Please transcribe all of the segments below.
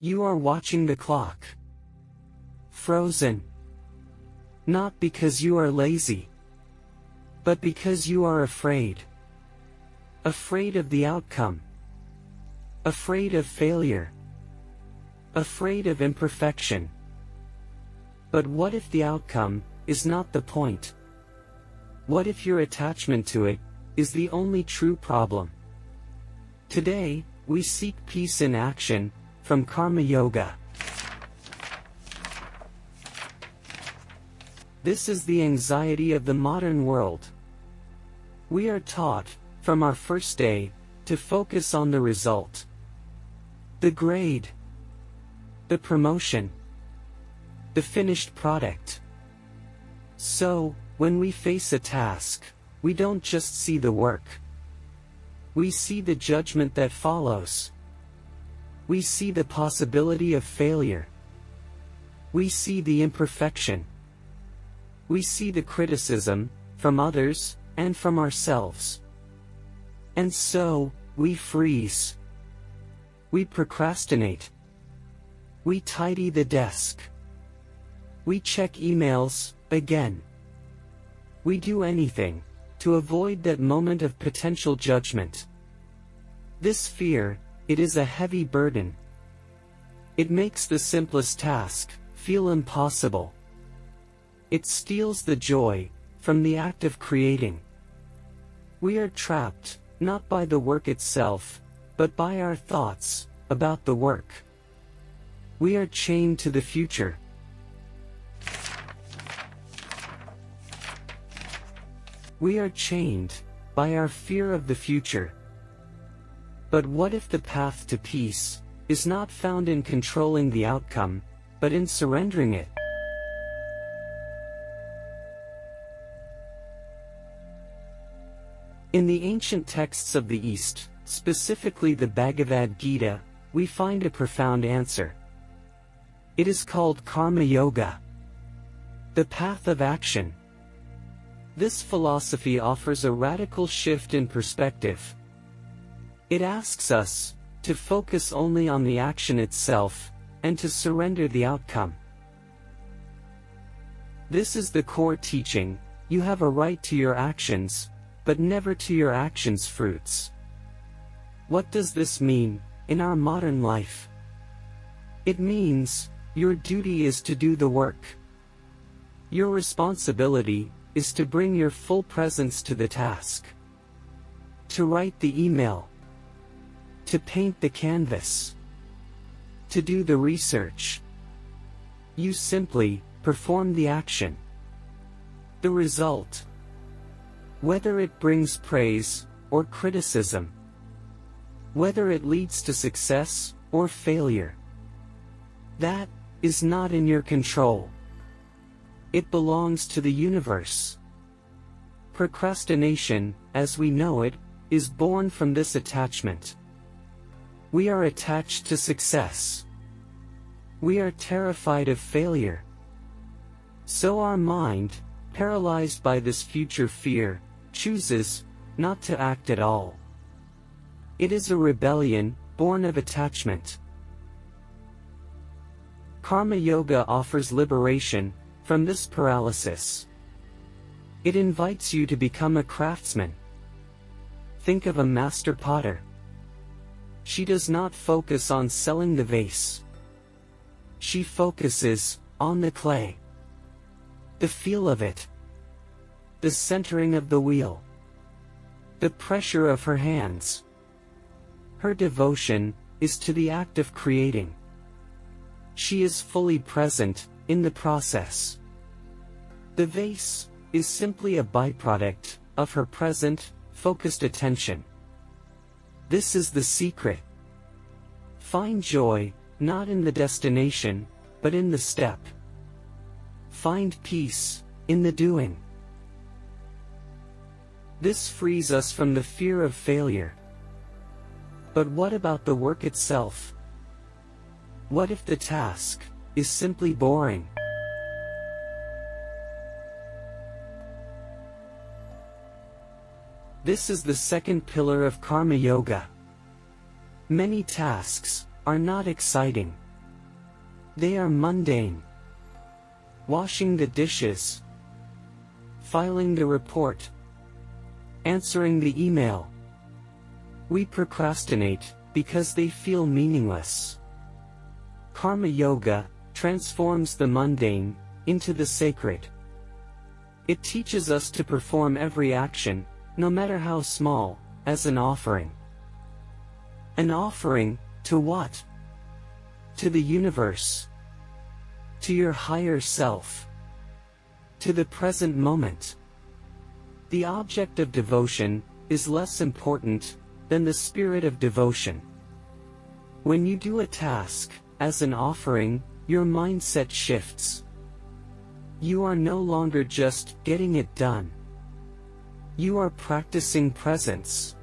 You are watching the clock. Frozen. Not because you are lazy, but because you are afraid. Afraid of the outcome. Afraid of failure. Afraid of imperfection. But what if the outcome is not the point? What if your attachment to it is the only true problem? Today, we seek peace in action from Karma Yoga. This is the anxiety of the modern world. We are taught, from our first day, to focus on the result. The grade. The promotion. The finished product. So, when we face a task, we don't just see the work. We see the judgment that follows. We see the possibility of failure. We see the imperfection. We see the criticism, from others, and from ourselves. And so, we freeze. We procrastinate. We tidy the desk. We check emails, again. We do anything to avoid that moment of potential judgment. This fear, it is a heavy burden. It makes the simplest task feel impossible. It steals the joy from the act of creating. We are trapped, not by the work itself, but by our thoughts about the work. We are chained to the future. We are chained by our fear of the future. But what if the path to peace is not found in controlling the outcome, but in surrendering it? In the ancient texts of the East, specifically the Bhagavad Gita, we find a profound answer. It is called Karma Yoga, the path of action. This philosophy offers a radical shift in perspective. It asks us to focus only on the action itself, and to surrender the outcome. This is the core teaching: you have a right to your actions, but never to your actions' fruits. What does this mean in our modern life? It means your duty is to do the work. Your responsibility is to bring your full presence to the task. To write the email. To paint the canvas. To do the research. You simply perform the action. The result, whether it brings praise or criticism, whether it leads to success or failure, that is not in your control. It belongs to the universe. Procrastination, as we know it, is born from this attachment. We are attached to success. We are terrified of failure. So our mind, paralyzed by this future fear, chooses not to act at all. It is a rebellion, born of attachment. Karma Yoga offers liberation from this paralysis. It invites you to become a craftsman. Think of a master potter. She does not focus on selling the vase. She focuses on the clay. The feel of it. The centering of the wheel. The pressure of her hands. Her devotion is to the act of creating. She is fully present in the process. The vase is simply a byproduct of her present, focused attention. This is the secret. Find joy, not in the destination, but in the step. Find peace in the doing. This frees us from the fear of failure. But what about the work itself? What if the task is simply boring? This is the second pillar of Karma Yoga. Many tasks are not exciting. They are mundane. Washing the dishes, filing the report, answering the email. We procrastinate because they feel meaningless. Karma Yoga transforms the mundane into the sacred. It teaches us to perform every action, no matter how small, as an offering. An offering to what? To the universe. To your higher self. To the present moment. The object of devotion is less important than the spirit of devotion. When you do a task as an offering, your mindset shifts. You are no longer just getting it done. You are practicing presence.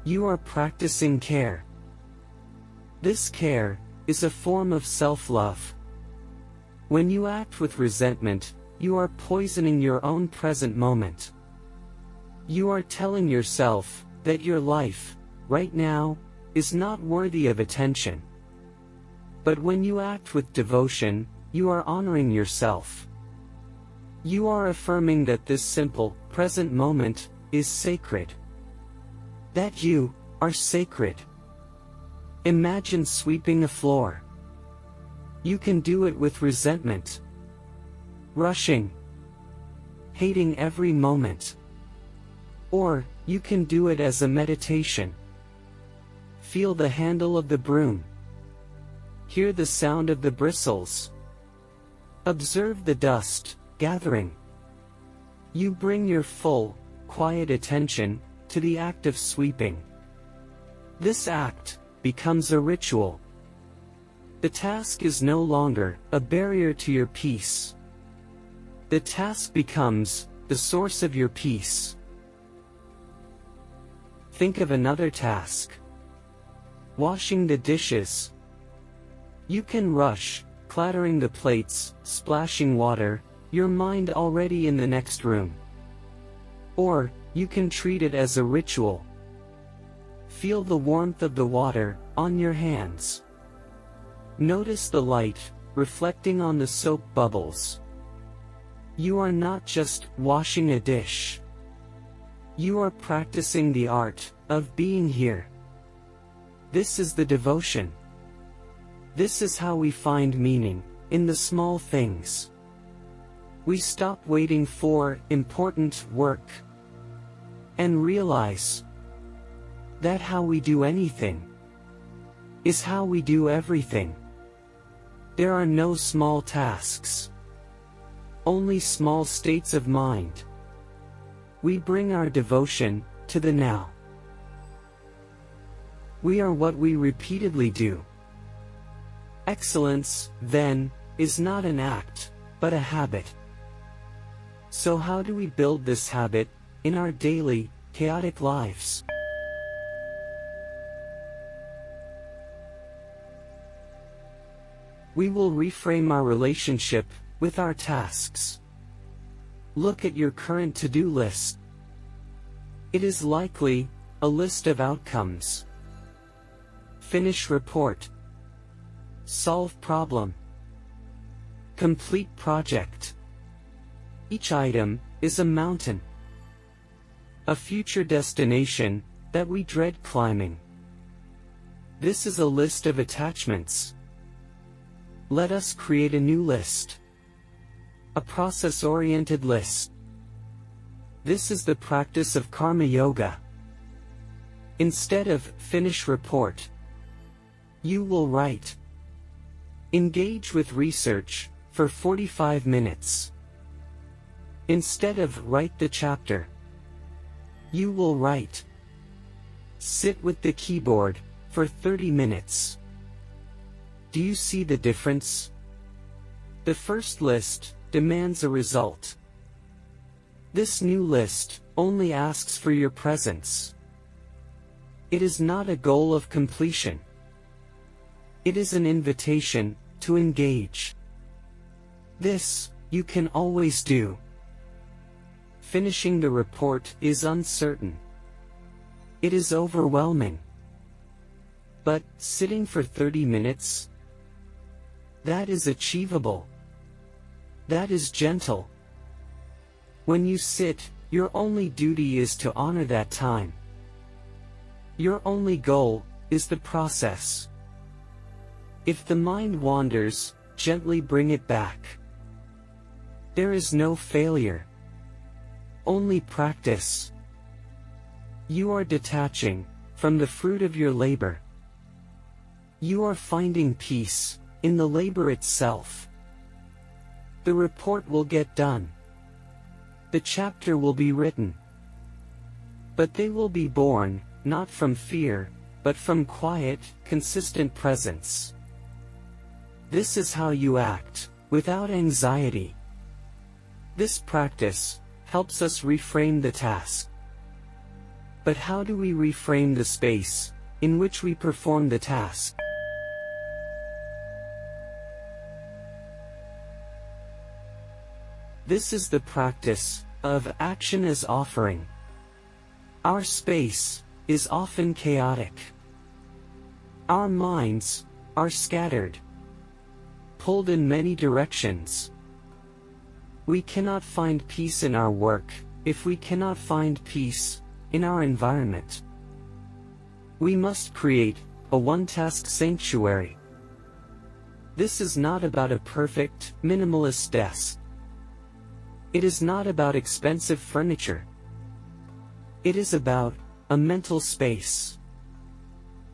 You are practicing care. This care is a form of self-love. When you act with resentment, you are poisoning your own present moment. You are telling yourself that your life, right now, is not worthy of attention. But when you act with devotion, you are honoring yourself. You are affirming that this simple, present moment is sacred. That you are sacred. Imagine sweeping a floor. You can do it with resentment, rushing, hating every moment. Or, you can do it as a meditation. Feel the handle of the broom. Hear the sound of the bristles. Observe the dust gathering. You bring your full, quiet attention to the act of sweeping. This act becomes a ritual. The task is no longer a barrier to your peace. The task becomes the source of your peace. Think of another task. Washing the dishes. You can rush, clattering the plates, splashing water, your mind already in the next room. Or, you can treat it as a ritual. Feel the warmth of the water on your hands. Notice the light reflecting on the soap bubbles. You are not just washing a dish. You are practicing the art of being here. This is the devotion. This is how we find meaning in the small things. We stop waiting for important work and realize that how we do anything is how we do everything. There are no small tasks, only small states of mind. We bring our devotion to the now. We are what we repeatedly do. Excellence, then, is not an act, but a habit. So how do we build this habit in our daily, chaotic lives? We will reframe our relationship with our tasks. Look at your current to-do list. It is likely a list of outcomes. Finish report. Solve problem. Complete project. Each item is a mountain. A future destination that we dread climbing. This is a list of attachments. Let us create a new list. A process-oriented list. This is the practice of Karma Yoga. Instead of finish report, you will write. Engage with research for 45 minutes. Instead of write the chapter, you will write. Sit with the keyboard for 30 minutes. Do you see the difference? The first list demands a result. This new list only asks for your presence. It is not a goal of completion. It is an invitation to engage. This, you can always do. Finishing the report is uncertain. It is overwhelming. But, sitting for 30 minutes? That is achievable. That is gentle. When you sit, your only duty is to honor that time. Your only goal is the process. If the mind wanders, gently bring it back. There is no failure. Only practice. You are detaching from the fruit of your labor. You are finding peace in the labor itself. The report will get done. The chapter will be written. But they will be born, not from fear, but from quiet, consistent presence. This is how you act, without anxiety. This practice helps us reframe the task. But how do we reframe the space in which we perform the task? This is the practice of action as offering. Our space is often chaotic. Our minds are scattered, pulled in many directions. We cannot find peace in our work if we cannot find peace in our environment. We must create a one-task sanctuary. This is not about a perfect, minimalist desk. It is not about expensive furniture. It is about a mental space.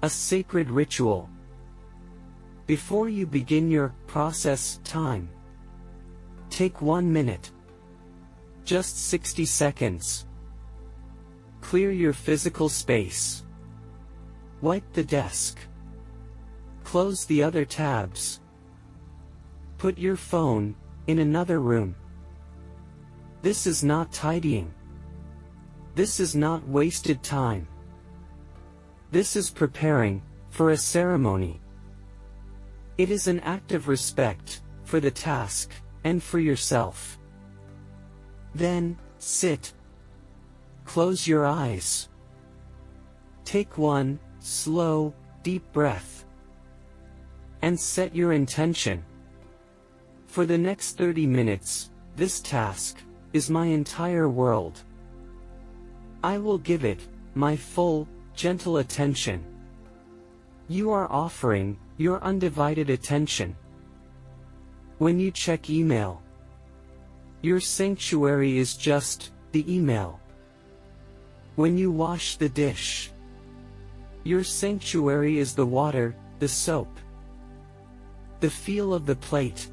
A sacred ritual. Before you begin your process time, take 1 minute. Just 60 seconds. Clear your physical space. Wipe the desk. Close the other tabs. Put your phone in another room. This is not tidying. This is not wasted time. This is preparing for a ceremony. It is an act of respect for the task and for yourself. Then, sit. Close your eyes. Take one slow, deep breath. And set your intention. For the next 30 minutes, this task is my entire world. I will give it my full, gentle attention. You are offering your undivided attention. When you check email, your sanctuary is just the email. When you wash the dish, your sanctuary is the water, the soap, the feel of the plate.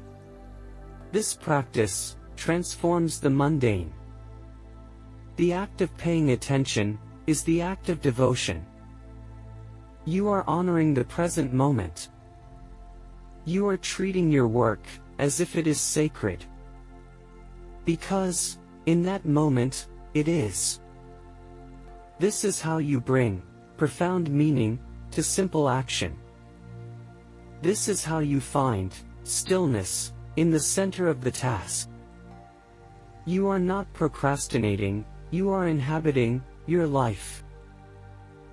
This practice transforms the mundane. The act of paying attention is the act of devotion. You are honoring the present moment. You are treating your work as if it is sacred. Because, in that moment, it is. This is how you bring profound meaning to simple action. This is how you find stillness in the center of the task. You are not procrastinating, you are inhabiting your life.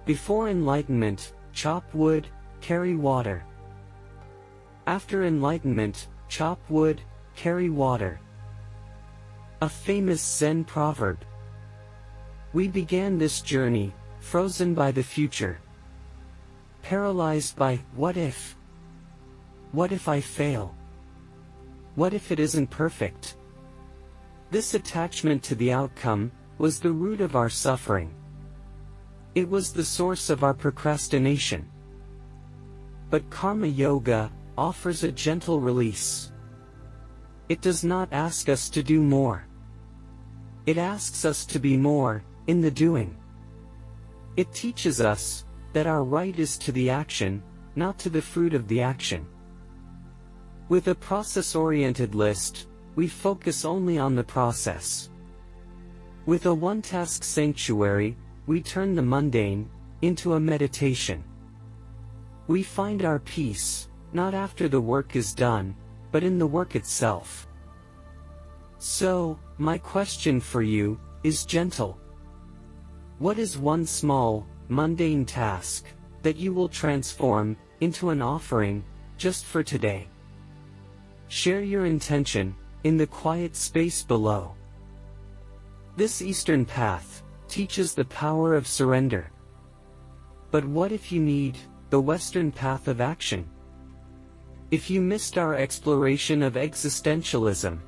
Before enlightenment, chop wood, carry water. After enlightenment, chop wood, carry water. A famous Zen proverb. We began this journey, frozen by the future. Paralyzed by, what if? What if I fail? What if it isn't perfect? This attachment to the outcome was the root of our suffering. It was the source of our procrastination. But Karma Yoga offers a gentle release. It does not ask us to do more. It asks us to be more in the doing. It teaches us that our right is to the action, not to the fruit of the action. With a process-oriented list, we focus only on the process. With a one-task sanctuary, we turn the mundane into a meditation. We find our peace, not after the work is done, but in the work itself. So, my question for you is gentle. What is one small, mundane task that you will transform into an offering just for today? Share your intention in the quiet space below. This Eastern path teaches the power of surrender. But what if you need the Western path of action? If you missed our exploration of existentialism,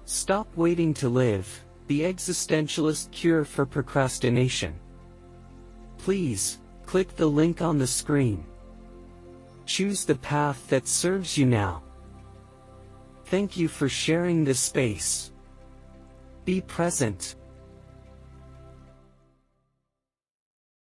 Stop Waiting to Live, the existentialist cure for procrastination, please click the link on the screen. Choose the path that serves you now. Thank you for sharing this space. Be present.